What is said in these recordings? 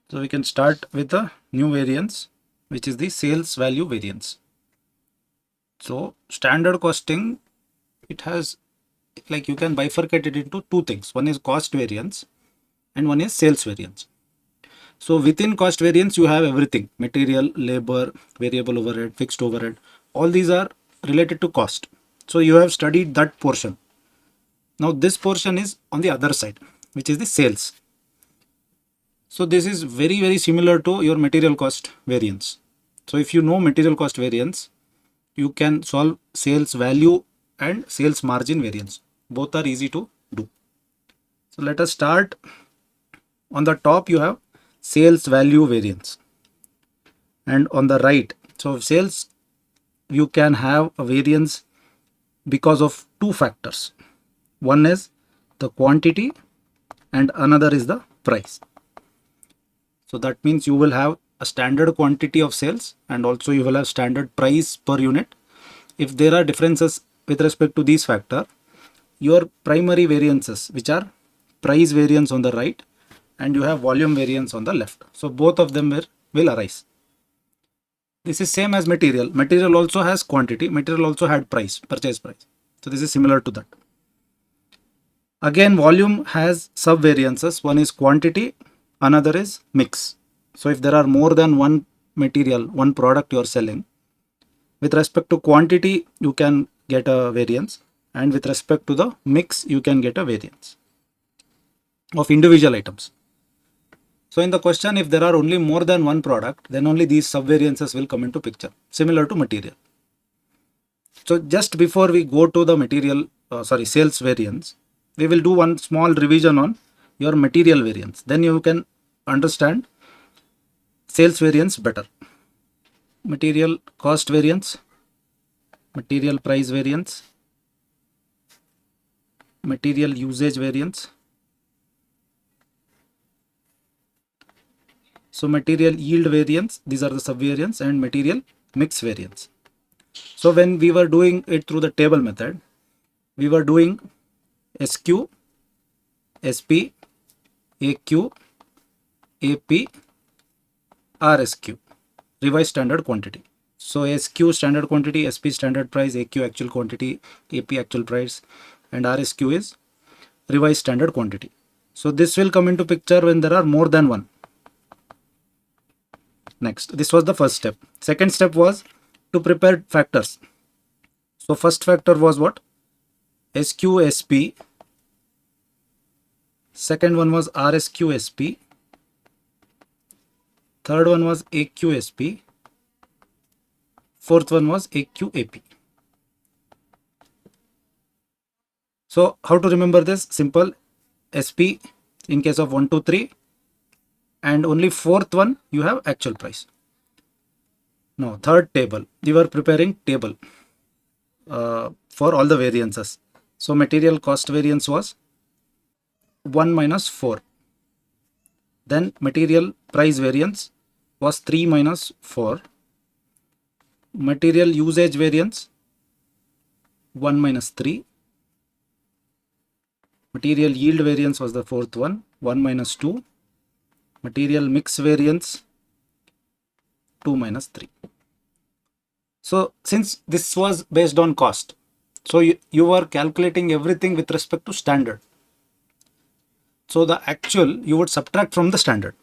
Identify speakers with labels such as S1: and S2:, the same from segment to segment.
S1: So we can start with the new variance, which is the sales value variance. So standard costing, it has, like, you can bifurcate it into two things. One is cost variance and one is sales variance. So within cost variance, you have everything: material, labor, variable overhead, fixed overhead. All these are related to cost. So you have studied that portion. Now this portion is on the other side, which is the sales. So this is very similar to your material cost variance. So if you know material cost variance, you can solve sales value and sales margin variance. Both are easy to do. So let us start. On the top you have sales value variance, and on the right, so sales, you can have a variance because of two factors. One is the quantity and another is the price. So that means you will have a standard quantity of sales and also you will have standard price per unit. If there are differences with respect to these factor, your primary variances, which are price variance on the right and you have volume variance on the left. So both of them will arise. This is same as material. Material also has quantity. Material also had price, purchase price. So this is similar to that. Again, volume has sub variances. One is quantity, another is mix. So if there are more than one material, one product you are selling, with respect to quantity, you can get a variance, and with respect to the mix, you can get a variance of individual items. So in the question, if there are only more than one product, then only these subvariances will come into picture, similar to material. So just before we go to the sales variance, we will do one small revision on your material variance. Then you can understand sales variance better. Material cost variance, material price variance, material usage variance. So material yield variance, these are the subvariance, and material mix variance. So when we were doing it through the table method, we were doing SQ, SP, AQ, AP, RSQ, revised standard quantity. So SQ standard quantity, SP standard price, AQ actual quantity, AP actual price, and RSQ is revised standard quantity. So this will come into picture when there are more than one. Next, this was the first step. Second step was to prepare factors. So first factor was what? SQ-SP. Second one was RSQ-SP. Third one was AQ-SP. Fourth one was AQ-AP. So how to remember this? Simple. SP in case of 1, 2, 3, and only fourth one you have actual price. Now third table, we were preparing table for all the variances. So material cost variance was 1 minus 4. Then material price variance was 3 minus 4. Material usage variance 1 minus 3. Material yield variance was the fourth one, 1 minus 2. Material mix variance 2 minus 3. So since this was based on cost, so you were calculating everything with respect to standard. So the actual you would subtract from the standard.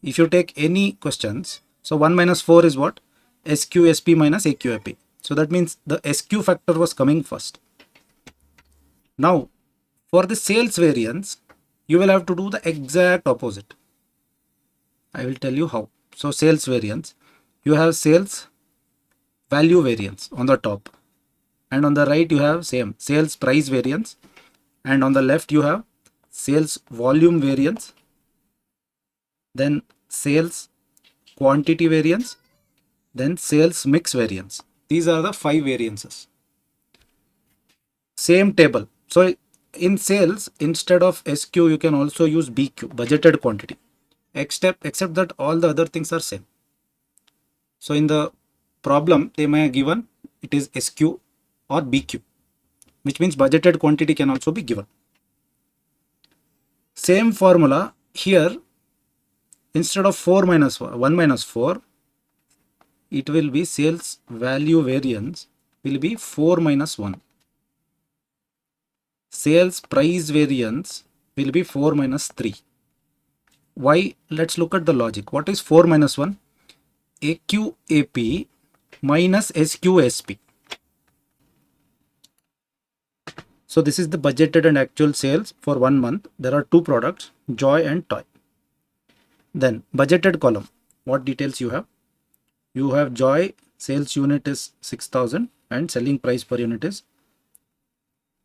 S1: If you take any questions, so 1 minus 4 is what? SQ-SP minus AQ-AP. So that means the SQ factor was coming first. Now for the sales variance, you will have to do the exact opposite. I will tell you how. So sales variance, you have sales value variance on the top, and on the right you have same sales price variance, and on the left you have sales volume variance, then sales quantity variance, then sales mix variance. These are the 5 variances. Same table. So in sales, instead of SQ, you can also use BQ, budgeted quantity, except that all the other things are same. So in the problem, they may have given it is SQ or BQ, which means budgeted quantity can also be given. Same formula here. instead of 4 minus 1 minus 4, it will be sales value variance will be 4 minus 1. Sales price variance will be 4 minus 3. Why? Let's look at the logic. What is 4 minus 1? AQAP minus SQSP. So this is the budgeted and actual sales for 1 month. There are 2 products, Joy and Toy. Then budgeted column. What details you have? You have Joy, sales unit is 6,000 and selling price per unit is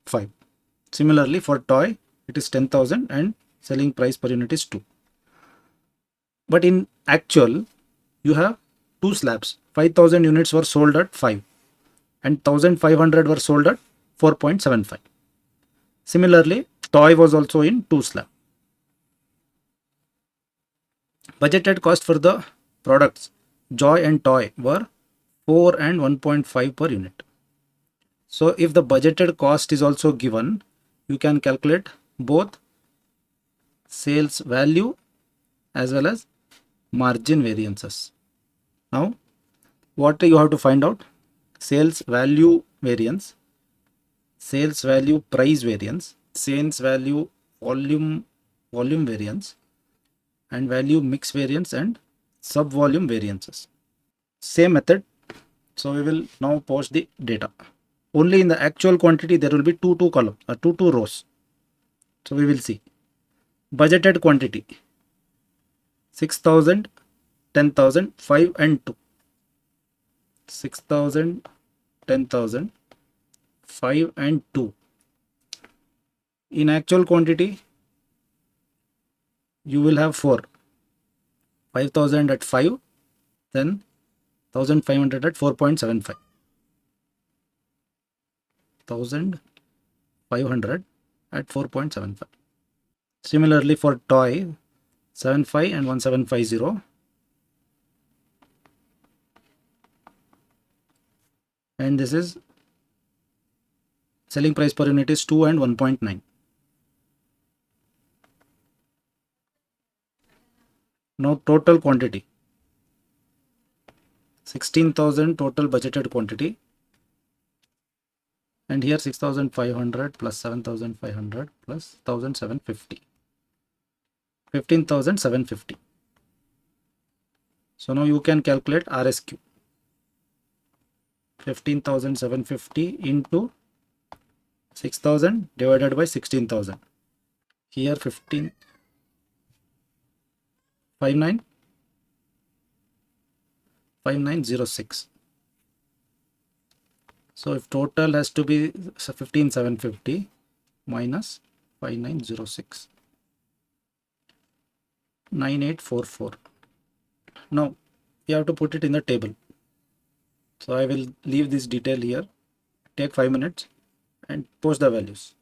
S1: 5. Similarly for Toy, it is 10,000 and selling price per unit is 2. But in actual, you have 2 slabs. 5,000 units were sold at 5 and 1,500 were sold at 4.75. Similarly, Toy was also in 2 slab. Budgeted cost for the products Joy and Toy were 4 and 1.5 per unit. So if the budgeted cost is also given, you can calculate both sales value as well as margin variances. Now, what you have to find out? Sales value variance, sales value price variance, sales value volume variance, and value mix variance and sub volume variances. Same method. So we will now post the data. Only in the actual quantity there will be two columns or two rows. So we will see budgeted quantity 6,000, 10,000, 5 and 2. 6,000, 10,000, 5 and 2. In actual quantity you will have 4. 5,000 at 5, then 1,500 at 4.75. 1,500 at 4.75. Similarly for Toy, 75 and 1750. And this is selling price per unit is 2 and 1.9. Now total quantity 16,000 total budgeted quantity, and here 6,500 plus 7,500 plus 1,750, 15,750. So now you can calculate RSQ. 15,750 into 6,000 divided by 16,000. Here 15 5906. So if total has to be 15,750 minus 5906, 9844. Now you have to put it in the table. So I will leave this detail here. Take 5 minutes and post the values.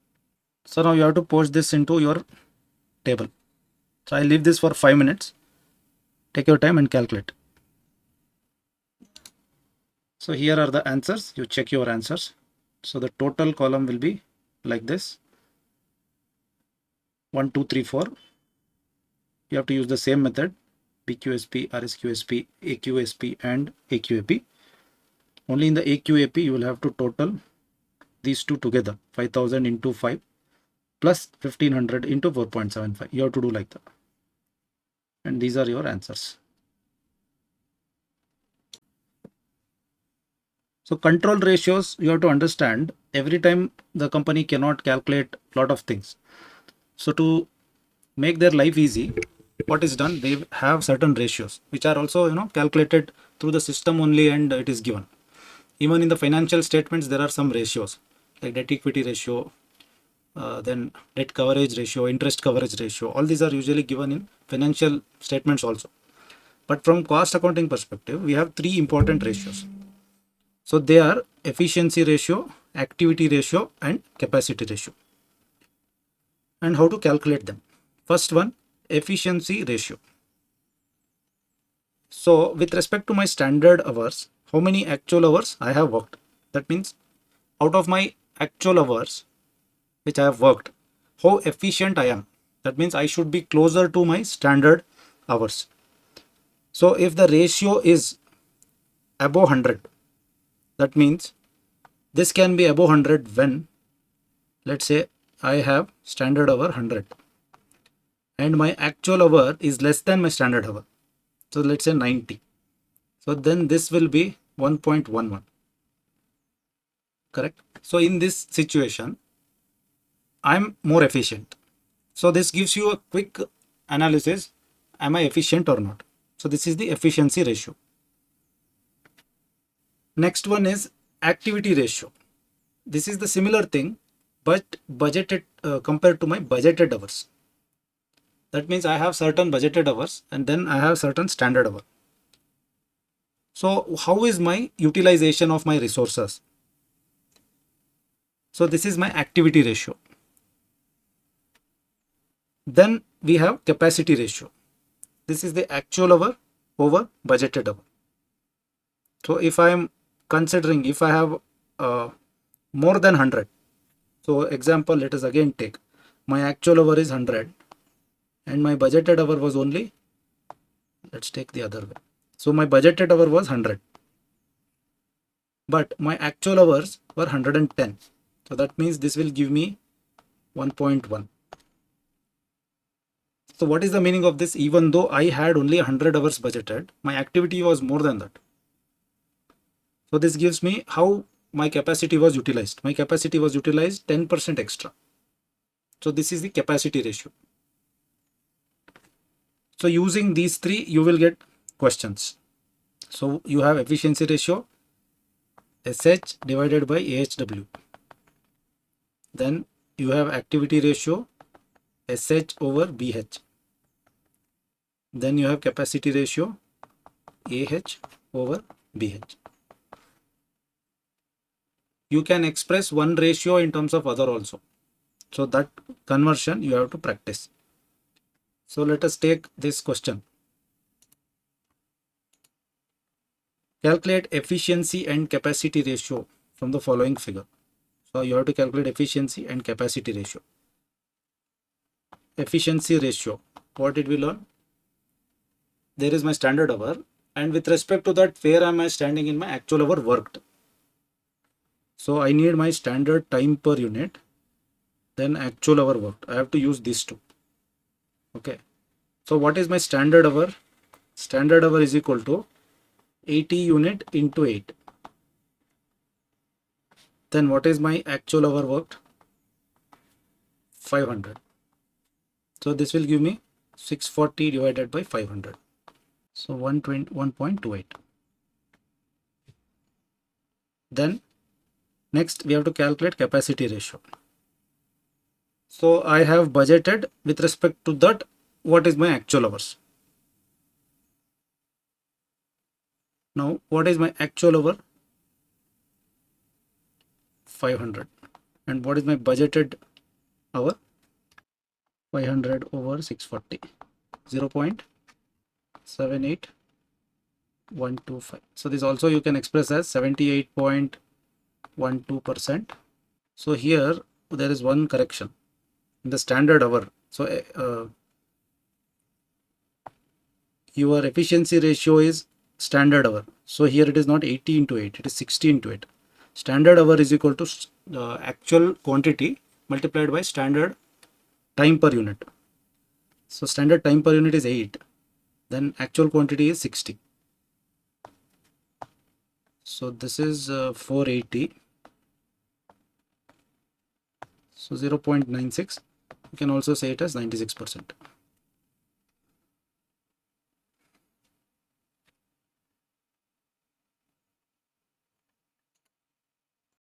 S1: So now you have to post this into your table. So I leave this for 5 minutes. Take your time and calculate. So here are the answers. You check your answers. So the total column will be like this. 1, 2, 3, 4. You have to use the same method. PQSP, RSQSP, AQSP and AQAP. Only in the AQAP you will have to total these two together. 5,000 into 5 plus 1,500 into 4.75. You have to do like that. And these are your answers. So control ratios, you have to understand, every time the company cannot calculate a lot of things. So to make their life easy, what is done? They have certain ratios which are also calculated through the system only, and it is given. Even in the financial statements there are some ratios like debt equity ratio, then debt coverage ratio, interest coverage ratio. All these are usually given in financial statements also. But from cost accounting perspective, we have 3 important ratios. So they are efficiency ratio, activity ratio and capacity ratio. And how to calculate them? First one, efficiency ratio. So with respect to my standard hours, how many actual hours I have worked? That means out of my actual hours which I have worked, how efficient I am. That means I should be closer to my standard hours. So if the ratio is above 100, that means this can be above 100 when, let's say, I have standard hour 100 and my actual hour is less than my standard hour. So let's say 90. So then this will be 1.11. Correct? So in this situation, I'm more efficient. So this gives you a quick analysis. Am I efficient or not? So this is the efficiency ratio. Next one is activity ratio. This is the similar thing, but budgeted compared to my budgeted hours. That means I have certain budgeted hours and then I have certain standard hour. So how is my utilization of my resources? So this is my activity ratio. Then we have capacity ratio. This is the actual hour over budgeted hour. So if I am considering, if I have more than 100, so example, let us again take my actual hour is 100 and my budgeted hour was only, let's take the other way. So my budgeted hour was 100, but my actual hours were 110. So that means this will give me 1.1. So what is the meaning of this? Even though I had only 100 hours budgeted, my activity was more than that. So this gives me how my capacity was utilized. My capacity was utilized 10% extra. So this is the capacity ratio. So using these three, you will get questions. So you have efficiency ratio, SH divided by AHW. Then you have activity ratio, SH over BH. Then you have capacity ratio, AH over BH. You can express one ratio in terms of other also. So that conversion you have to practice. So let us take this question. Calculate efficiency and capacity ratio from the following figure. So you have to calculate efficiency and capacity ratio. Efficiency ratio. What did we learn? There is my standard hour, and with respect to that, where am I standing in my actual hour worked? So I need my standard time per unit, then actual hour worked. I have to use these two. Okay. So what is my standard hour? Standard hour is equal to 80 unit into 8. Then what is my actual hour worked? 500. So this will give me 640 divided by 500. So 1.28. Then next we have to calculate capacity ratio. So I have budgeted with respect to that, what is my actual hours? Now what is my actual hour? 500. And what is my budgeted hour? 500 over 640. 0.78125. So this also you can express as 78.12%. So here there is one correction in the standard hour. So your efficiency ratio is standard hour. So here it is not 80 into 8, it is 60 into 8. Standard hour is equal to actual quantity multiplied by standard time per unit. So standard time per unit is 8, then actual quantity is 60. So this is 480. So 0.96. You can also say it as 96%.